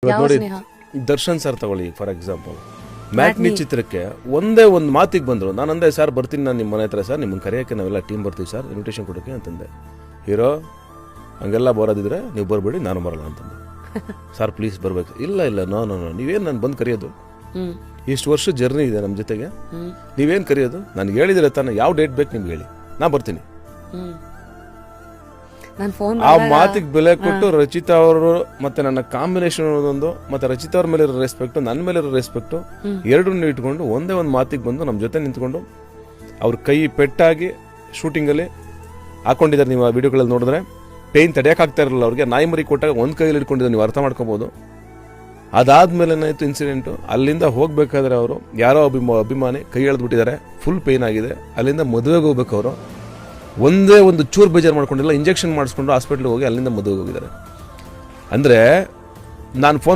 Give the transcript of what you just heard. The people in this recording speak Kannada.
ಯಾವ ನೋಡಿ ಸ್ನೇಹ? ದರ್ಶನ್ ಸರ್ ತಗೊಳ್ಳಿ ಫಾರ್ ಎಕ್ಸಾಂಪಲ್, ಮ್ಯಾಟ್ನಿ ಚಿತ್ರಕ್ಕೆ ಒಂದೇ ಒಂದು ಮಾತಿಗೆ ಬಂದರು. ನಾನು ಅಂದೆ ಸರ್ ಬರ್ತೀನಿ, ನಾನು ನಿಮ್ಮ ಮನೆ ಹತ್ರ ಸರ್, ನಿಮ್ಮನ್ನು ಕರೆಯೋಕ್ಕೆ ನಾವೆಲ್ಲ ಟೀಮ್ ಬರ್ತೀವಿ ಸರ್, ಇನ್ವಿಟೇಷನ್ ಕೊಡೋಕ್ಕೆ ಅಂತಂದೆ. ಹೀರೋ ಹಂಗೆಲ್ಲ ಬರೋದಿದ್ರೆ ನೀವು ಬರಬೇಡಿ, ನಾನು ಬರಲ್ಲ ಅಂತಂದೆ. ಸರ್ ಪ್ಲೀಸ್ ಬರ್ಬೇಕು. ಇಲ್ಲ ಇಲ್ಲ ನೋ ನೋ ನೋ, ನೀವೇನು ನಾನು ಬಂದು ಕರೆಯೋದು, ಇಷ್ಟು ವರ್ಷ ಜರ್ನಿ ಇದೆ ನಮ್ಮ ಜೊತೆಗೆ, ನೀವೇನು ಕರೆಯೋದು, ನನಗೆ ಹೇಳಿದ್ರೆ ತಾನೆ ಯಾವ ಡೇಟ್ ಬೇಕು ನಿಮ್ಗೆ ಹೇಳಿ, ನಾ ಬರ್ತೀನಿ. ನಾನು ಫೋನ್ ಆ ಮಾತಿಗೆ ಬೆಲೆ ಕೊಟ್ಟು ರಚಿತಾ ಅವರು ಮತ್ತೆ ನನ್ನ ಕಾಂಬಿನೇಷನ್ ಅನ್ನೋದೊಂದು, ಮತ್ತೆ ರಚಿತಾ ಅವ್ರ ಮೇಲೆ ಇರೋ ರೆಸ್ಪೆಕ್ಟು, ನನ್ನ ಮೇಲೆ ಇರೋ ರೆಸ್ಪೆಕ್ಟು, ಎರಡನ್ನೂ ಇಟ್ಕೊಂಡು ಒಂದೇ ಒಂದು ಮಾತಿಗೆ ಬಂದು ನಮ್ಮ ಜೊತೆ ನಿಂತ್ಕೊಂಡು ಅವ್ರ ಕೈ ಪೆಟ್ಟಾಗಿ ಶೂಟಿಂಗಲ್ಲಿ ಹಾಕೊಂಡಿದ್ದಾರೆ. ನೀವು ಆ ವಿಡಿಯೋಗಳಲ್ಲಿ ನೋಡಿದ್ರೆ ಪೇಯ್ನ್ ತಡೆಯೋಕ್ಕಾಗ್ತಾ ಇರಲಿಲ್ಲ ಅವ್ರಿಗೆ. ನಾಯಿ ಮರಿ ಕೊಟ್ಟಾಗ ಒಂದು ಕೈಯಲ್ಲಿ ಇಟ್ಕೊಂಡಿದ್ದಾರೆ, ನೀವು ಅರ್ಥ ಮಾಡ್ಕೋಬೋದು. ಅದಾದ್ಮೇಲೆ ಏನಾಯಿತು ಇನ್ಸಿಡೆಂಟು, ಅಲ್ಲಿಂದ ಹೋಗ್ಬೇಕಾದ್ರೆ ಅವರು ಯಾರೋ ಅಭಿಮಾನಿ ಕೈ ಎಳೆದ್ಬಿಟ್ಟಿದ್ದಾರೆ, ಫುಲ್ ಪೇಯ್ನ್ ಆಗಿದೆ. ಅಲ್ಲಿಂದ ಮದುವೆಗೆ ಹೋಗ್ಬೇಕು ಅವರು, ಒಂದೇ ಒಂದು ಚೂರು ಬೇಜಾರು ಮಾಡ್ಕೊಂಡಿಲ್ಲ, ಇಂಜೆಕ್ಷನ್ ಮಾಡಿಸ್ಕೊಂಡು ಹಾಸ್ಪಿಟ್ಲಿಗೆ ಹೋಗಿ ಅಲ್ಲಿಂದ ಮದುವೆಗೆ ಹೋಗಿದ್ದಾರೆ. ಅಂದರೆ ನಾನು ಫೋನ್